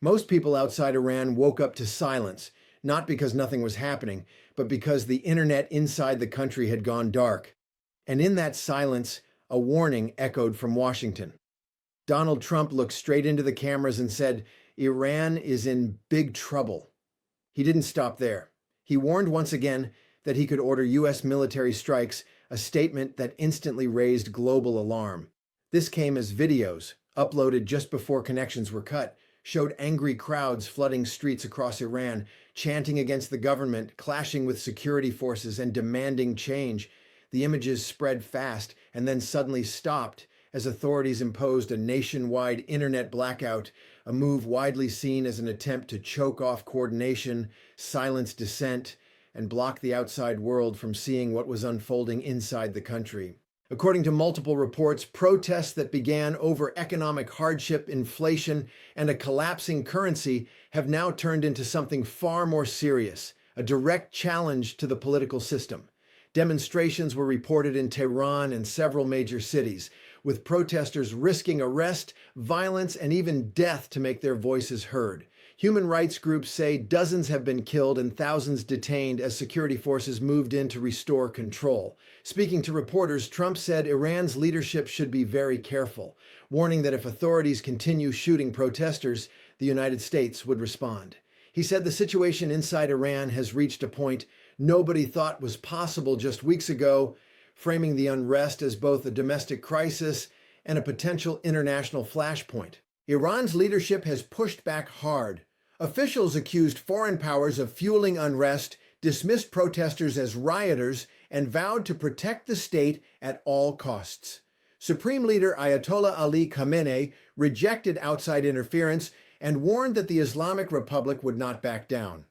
Most people outside Iran woke up to silence, not because nothing was happening, but because the internet inside the country had gone dark. And in that silence, a warning echoed from Washington. Donald Trump looked straight into the cameras and said, "Iran is in big trouble." He didn't stop there. He warned once again that he could order U.S. military strikes, a statement that instantly raised global alarm. This came as videos, uploaded just before connections were cut, showed angry crowds flooding streets across Iran, chanting against the government, clashing with security forces, and demanding change. The images spread fast and then suddenly stopped as authorities imposed a nationwide internet blackout, a move widely seen as an attempt to choke off coordination, silence dissent, and block the outside world from seeing what was unfolding inside the country. According to multiple reports, protests that began over economic hardship, inflation, and a collapsing currency have now turned into something far more serious, a direct challenge to the political system. Demonstrations were reported in Tehran and several major cities, with protesters risking arrest, violence, and even death to make their voices heard. Human rights groups say dozens have been killed and thousands detained as security forces moved in to restore control. Speaking to reporters, Trump said Iran's leadership should be very careful, warning that if authorities continue shooting protesters, the United States would respond. He said the situation inside Iran has reached a point nobody thought was possible just weeks ago, framing the unrest as both a domestic crisis and a potential international flashpoint. Iran's leadership has pushed back hard. Officials accused foreign powers of fueling unrest, dismissed protesters as rioters, and vowed to protect the state at all costs. Supreme Leader Ayatollah Ali Khamenei rejected outside interference and warned that the Islamic Republic would not back down.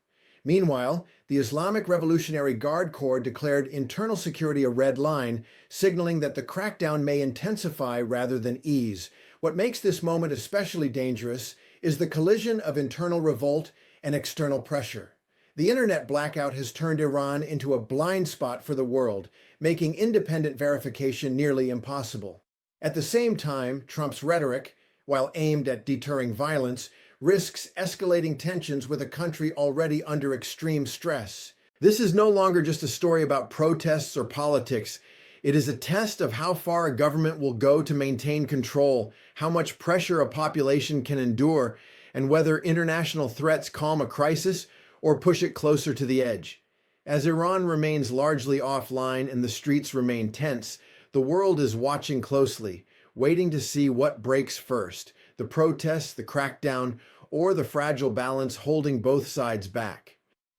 Meanwhile, the Islamic Revolutionary Guard Corps declared internal security a red line, signaling that the crackdown may intensify rather than ease. What makes this moment especially dangerous is the collision of internal revolt and external pressure. The internet blackout has turned Iran into a blind spot for the world, making independent verification nearly impossible. At the same time, Trump's rhetoric, while aimed at deterring violence, risks escalating tensions with a country already under extreme stress. This is no longer just a story about protests or politics. It is a test of how far a government will go to maintain control, how much pressure a population can endure, and whether international threats calm a crisis or push it closer to the edge. As Iran remains largely offline and the streets remain tense, the world is watching closely, waiting to see what breaks first, the protests, the crackdown, or the fragile balance holding both sides back.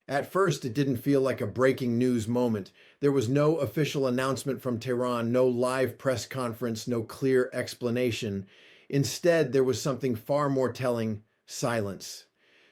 At first, it didn't feel like a breaking news moment. There was no official announcement from Tehran, no live press conference, no clear explanation. Instead, there was something far more telling: silence.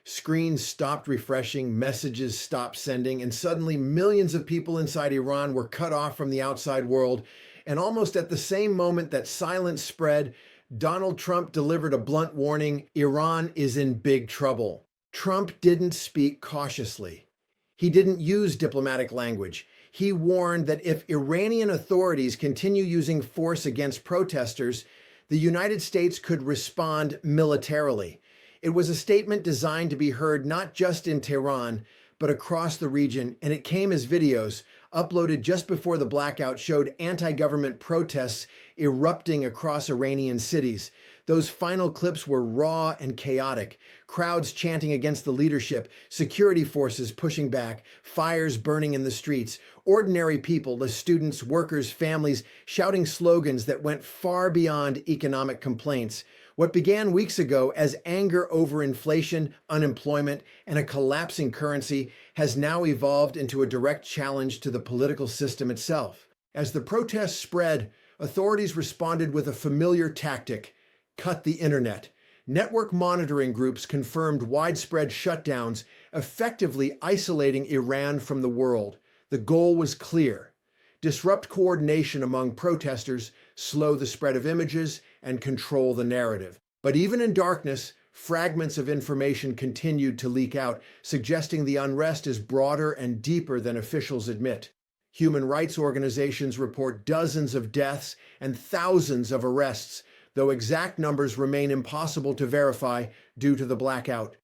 Screens stopped refreshing, messages stopped sending, and suddenly millions of people inside Iran were cut off from the outside world. And almost at the same moment that silence spread, Donald Trump delivered a blunt warning: Iran is in big trouble. Trump didn't speak cautiously. He didn't use diplomatic language. He warned that if Iranian authorities continue using force against protesters, the United States could respond militarily. It was a statement designed to be heard not just in Tehran, but across the region, and it came as videos uploaded just before the blackout showed anti-government protests erupting across Iranian cities. Those final clips were raw and chaotic. Crowds chanting against the leadership, security forces pushing back, fires burning in the streets, ordinary people, the students, workers, families, shouting slogans that went far beyond economic complaints. What began weeks ago as anger over inflation, unemployment, and a collapsing currency has now evolved into a direct challenge to the political system itself. As the protests spread, authorities responded with a familiar tactic: cut the internet. Network monitoring groups confirmed widespread shutdowns, effectively isolating Iran from the world. The goal was clear: disrupt coordination among protesters, slow the spread of images, and control the narrative. But even in darkness, fragments of information continued to leak out, suggesting the unrest is broader and deeper than officials admit. Human rights organizations report dozens of deaths and thousands of arrests, though exact numbers remain impossible to verify due to the blackout.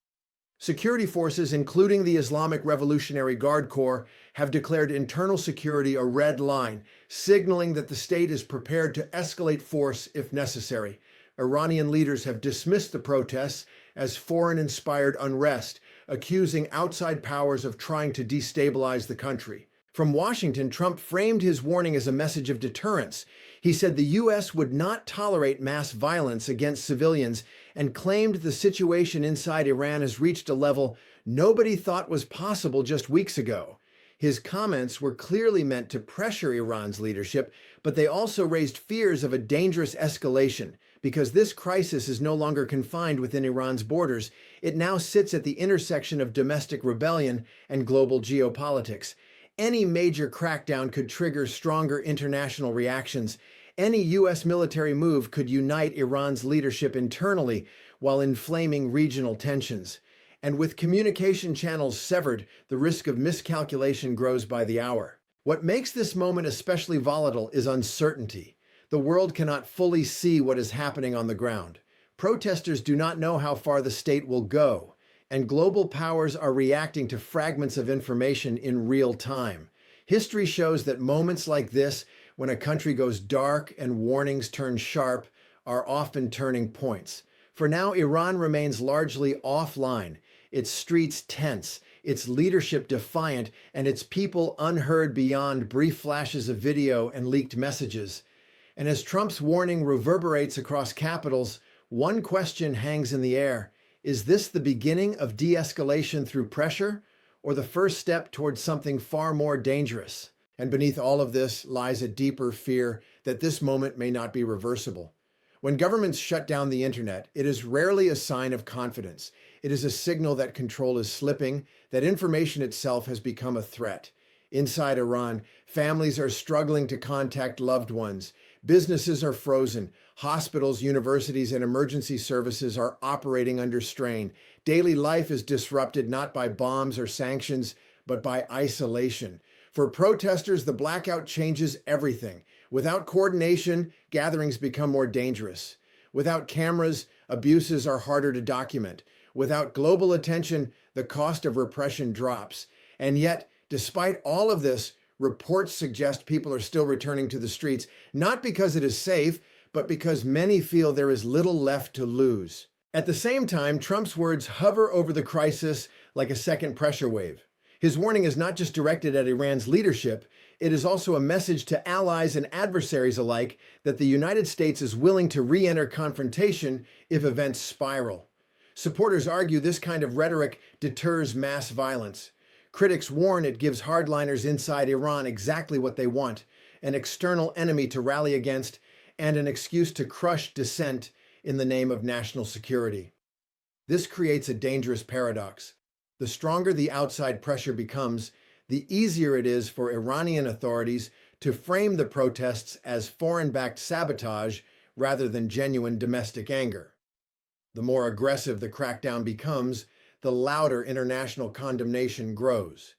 Security forces, including the Islamic Revolutionary Guard Corps, have declared internal security a red line, signaling that the state is prepared to escalate force if necessary. Iranian leaders have dismissed the protests as foreign-inspired unrest, accusing outside powers of trying to destabilize the country. From Washington, Trump framed his warning as a message of deterrence. He said the U.S. would not tolerate mass violence against civilians and claimed the situation inside Iran has reached a level nobody thought was possible just weeks ago. His comments were clearly meant to pressure Iran's leadership, but they also raised fears of a dangerous escalation. Because this crisis is no longer confined within Iran's borders, it now sits at the intersection of domestic rebellion and global geopolitics. Any major crackdown could trigger stronger international reactions. Any U.S. military move could unite Iran's leadership internally while inflaming regional tensions. And with communication channels severed, the risk of miscalculation grows by the hour. What makes this moment especially volatile is uncertainty. The world cannot fully see what is happening on the ground. Protesters do not know how far the state will go, and global powers are reacting to fragments of information in real time. History shows that moments like this, when a country goes dark and warnings turn sharp, are often turning points. For now, Iran remains largely offline, its streets tense, its leadership defiant, and its people unheard beyond brief flashes of video and leaked messages. And as Trump's warning reverberates across capitals, one question hangs in the air. Is this the beginning of de-escalation through pressure, or the first step towards something far more dangerous? And beneath all of this lies a deeper fear that this moment may not be reversible. When governments shut down the internet, it is rarely a sign of confidence. It is a signal that control is slipping, that information itself has become a threat. Inside Iran, families are struggling to contact loved ones. Businesses are frozen. Hospitals, universities, and emergency services are operating under strain. Daily life is disrupted not by bombs or sanctions, but by isolation. For protesters, the blackout changes everything. Without coordination, gatherings become more dangerous. Without cameras, abuses are harder to document. Without global attention, the cost of repression drops. And yet, despite all of this, reports suggest people are still returning to the streets, not because it is safe, but because many feel there is little left to lose. At the same time, Trump's words hover over the crisis like a second pressure wave. His warning is not just directed at Iran's leadership, it is also a message to allies and adversaries alike that the United States is willing to re-enter confrontation if events spiral. Supporters argue this kind of rhetoric deters mass violence. Critics warn it gives hardliners inside Iran exactly what they want, an external enemy to rally against and an excuse to crush dissent in the name of national security. This creates a dangerous paradox. The stronger the outside pressure becomes, the easier it is for Iranian authorities to frame the protests as foreign-backed sabotage rather than genuine domestic anger. The more aggressive the crackdown becomes, the louder international condemnation grows.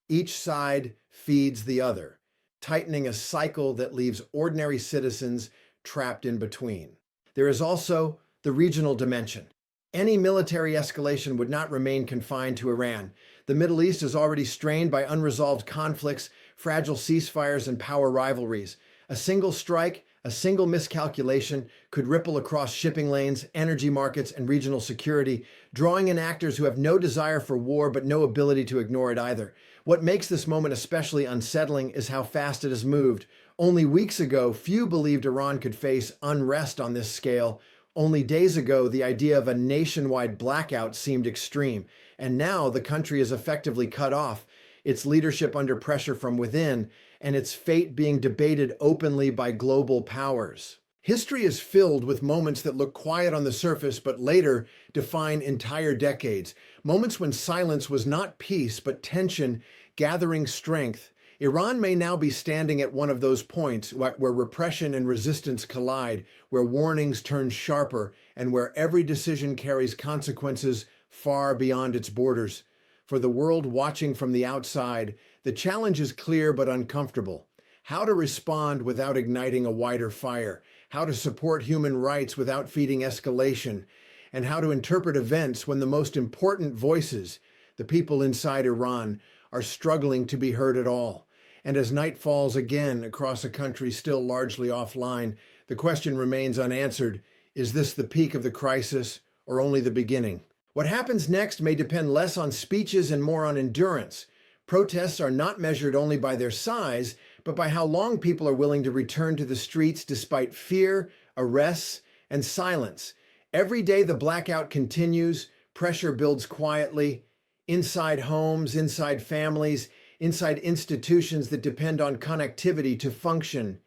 Each side feeds the other, tightening a cycle that leaves ordinary citizens trapped in between. There is also the regional dimension. Any military escalation would not remain confined to Iran. The Middle East is already strained by unresolved conflicts, fragile ceasefires, and power rivalries. A single strike, a single miscalculation could ripple across shipping lanes, energy markets, and regional security, drawing in actors who have no desire for war but no ability to ignore it either. What makes this moment especially unsettling is how fast it has moved. Only weeks ago, few believed Iran could face unrest on this scale. Only days ago, the idea of a nationwide blackout seemed extreme, and now the country is effectively cut off, its leadership under pressure from within, and its fate being debated openly by global powers. History is filled with moments that look quiet on the surface but later define entire decades, moments when silence was not peace but tension gathering strength. Iran may now be standing at one of those points where repression and resistance collide, where warnings turn sharper, and where every decision carries consequences far beyond its borders. For the world watching from the outside, the challenge is clear but uncomfortable. How to respond without igniting a wider fire? how to support human rights without feeding escalation, and how to interpret events when the most important voices, the people inside Iran, are struggling to be heard at all. And as night falls again across a country still largely offline, the question remains unanswered: is this the peak of the crisis or only the beginning? What happens next may depend less on speeches and more on endurance. Protests are not measured only by their size, but by how long people are willing to return to the streets despite fear, arrests, and silence. Every day the blackout continues, pressure builds quietly, inside homes, inside families, inside institutions that depend on connectivity to function.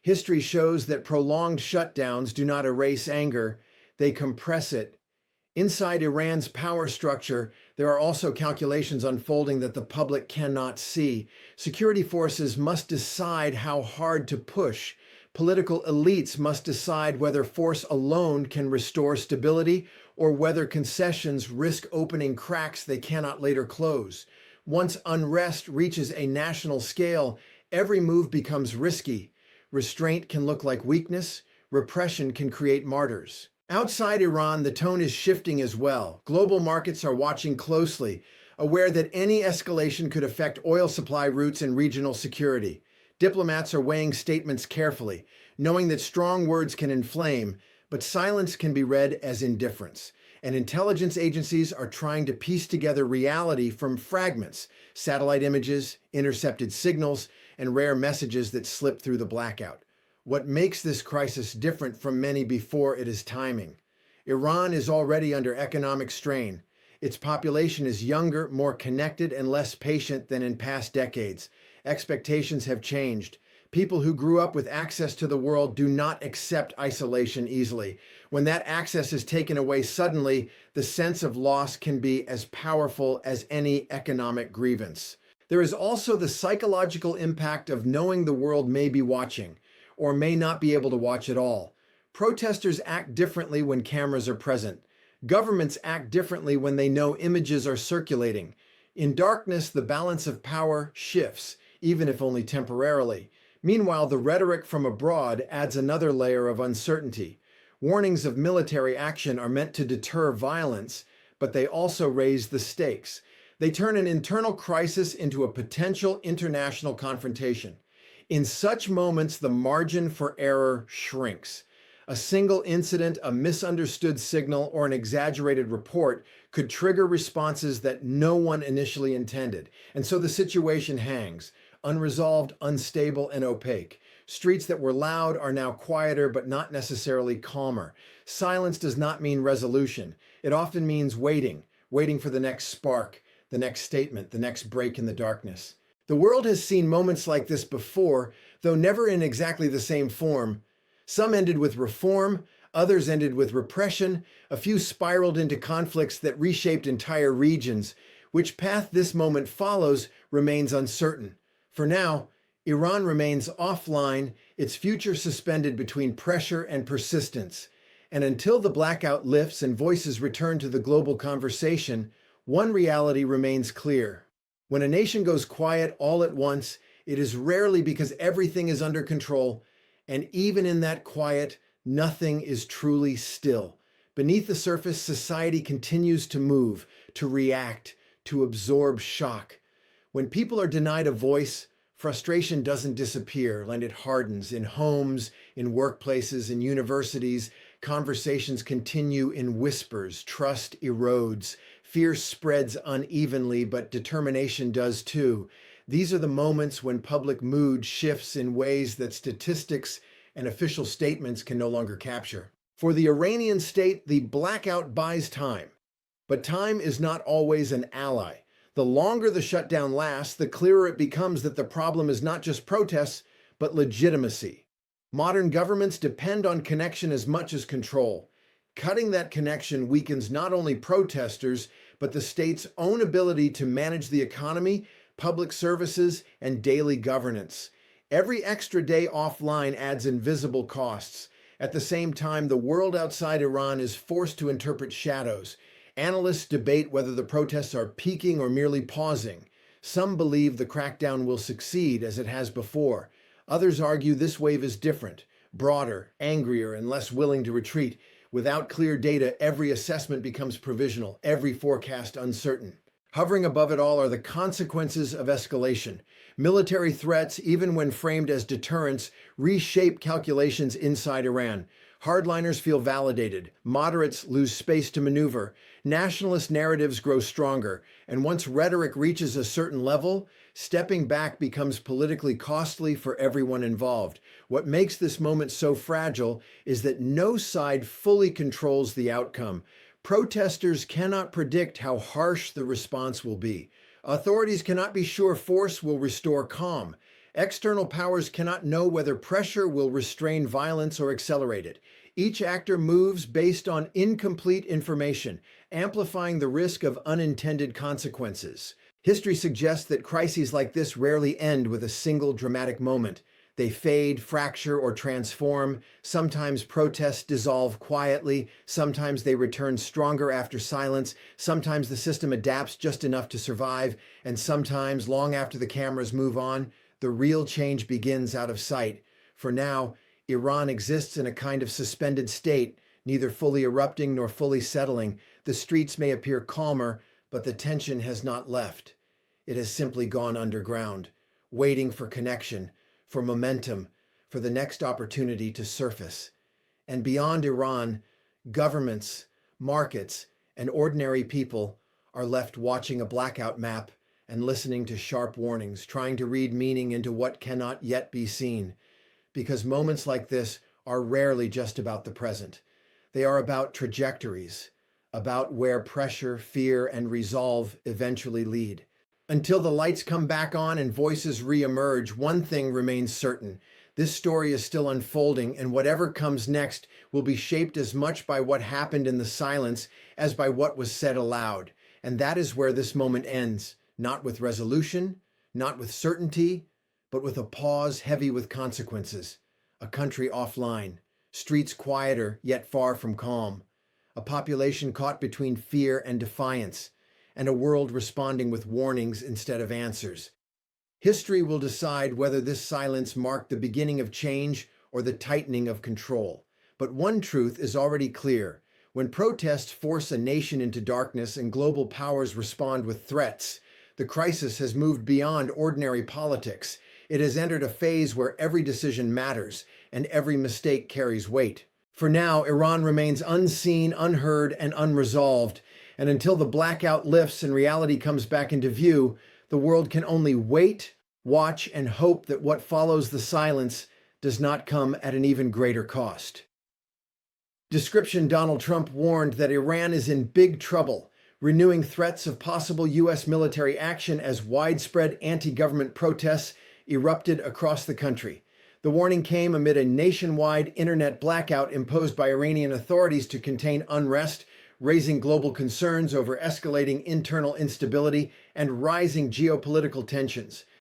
History shows that prolonged shutdowns do not erase anger, they compress it. Inside Iran's power structure, there are also calculations unfolding that the public cannot see. Security forces must decide how hard to push. Political elites must decide whether force alone can restore stability or whether concessions risk opening cracks they cannot later close. Once unrest reaches a national scale, every move becomes risky. Restraint can look like weakness. Repression can create martyrs. Outside Iran, the tone is shifting as well. Global markets are watching closely, aware that any escalation could affect oil supply routes and regional security. Diplomats are weighing statements carefully, knowing that strong words can inflame, but silence can be read as indifference. And intelligence agencies are trying to piece together reality from fragments: satellite images, intercepted signals, and rare messages that slip through the blackout. What makes this crisis different from many before it is timing. Iran is already under economic strain. Its population is younger, more connected, and less patient than in past decades. Expectations have changed. People who grew up with access to the world do not accept isolation easily. When that access is taken away suddenly, the sense of loss can be as powerful as any economic grievance. There is also the psychological impact of knowing the world may be watching, or may not be able to watch at all. Protesters act differently when cameras are present. Governments act differently when they know images are circulating. In darkness, the balance of power shifts, even if only temporarily. Meanwhile, the rhetoric from abroad adds another layer of uncertainty. Warnings of military action are meant to deter violence, but they also raise the stakes. They turn an internal crisis into a potential international confrontation. In such moments, the margin for error shrinks. A single incident, a misunderstood signal, or an exaggerated report could trigger responses that no one initially intended. And so the situation hangs, unresolved, unstable, and opaque. Streets that were loud are now quieter, but not necessarily calmer. Silence does not mean resolution. It often means waiting for the next spark, the next statement, the next break in the darkness. The world has seen moments like this before, though never in exactly the same form. Some ended with reform, others ended with repression, a few spiraled into conflicts that reshaped entire regions. Which path this moment follows remains uncertain. For now, Iran remains offline, its future suspended between pressure and persistence. And until the blackout lifts and voices return to the global conversation, one reality remains clear. When a nation goes quiet all at once, it is rarely because everything is under control, and even in that quiet, nothing is truly still. Beneath the surface, society continues to move, to react, to absorb shock. When people are denied a voice, frustration doesn't disappear, and it hardens. In homes, in workplaces, in universities, conversations continue in whispers, trust erodes, fear spreads unevenly, but determination does too. These are the moments when public mood shifts in ways that statistics and official statements can no longer capture. For the Iranian state, the blackout buys time. But time is not always an ally. The longer the shutdown lasts, the clearer it becomes that the problem is not just protests, but legitimacy. Modern governments depend on connection as much as control. Cutting that connection weakens not only protesters, but the state's own ability to manage the economy, public services, and daily governance. Every extra day offline adds invisible costs. At the same time, the world outside Iran is forced to interpret shadows. Analysts debate whether the protests are peaking or merely pausing. Some believe the crackdown will succeed, as it has before. Others argue this wave is different, broader, angrier, and less willing to retreat. Without clear data, every assessment becomes provisional, every forecast uncertain. Hovering above it all are the consequences of escalation. Military threats, even when framed as deterrence, reshape calculations inside Iran. Hardliners feel validated, moderates lose space to maneuver, nationalist narratives grow stronger, and once rhetoric reaches a certain level, stepping back becomes politically costly for everyone involved. What makes this moment so fragile is that no side fully controls the outcome. Protesters cannot predict how harsh the response will be. Authorities cannot be sure force will restore calm. External powers cannot know whether pressure will restrain violence or accelerate it. Each actor moves based on incomplete information, amplifying the risk of unintended consequences. History suggests that crises like this rarely end with a single dramatic moment. They fade, fracture, or transform. Sometimes protests dissolve quietly. Sometimes they return stronger after silence. Sometimes the system adapts just enough to survive. And sometimes, long after the cameras move on, the real change begins out of sight. For now, Iran exists in a kind of suspended state, neither fully erupting nor fully settling. The streets may appear calmer, but the tension has not left. It has simply gone underground, waiting for connection, for momentum, for the next opportunity to surface. And beyond Iran, governments, markets, and ordinary people are left watching a blackout map and listening to sharp warnings, trying to read meaning into what cannot yet be seen. Because moments like this are rarely just about the present. They are about trajectories, about where pressure, fear, and resolve eventually lead. Until the lights come back on and voices re-emerge, one thing remains certain. This story is still unfolding, and whatever comes next will be shaped as much by what happened in the silence as by what was said aloud. And that is where this moment ends, not with resolution, not with certainty, but with a pause heavy with consequences. A country offline, streets quieter yet far from calm, a population caught between fear and defiance, and a world responding with warnings instead of answers. History will decide whether this silence marked the beginning of change or the tightening of control. But one truth is already clear. When protests force a nation into darkness and global powers respond with threats, the crisis has moved beyond ordinary politics. It has entered a phase where every decision matters and every mistake carries weight. For now, Iran remains unseen, unheard, and unresolved. And until the blackout lifts and reality comes back into view, the world can only wait, watch, and hope that what follows the silence does not come at an even greater cost. Description: Donald Trump warned that Iran is in big trouble, renewing threats of possible U.S. military action as widespread anti-government protests erupted across the country. The warning came amid a nationwide internet blackout imposed by Iranian authorities to contain unrest, raising global concerns over escalating internal instability and rising geopolitical tensions.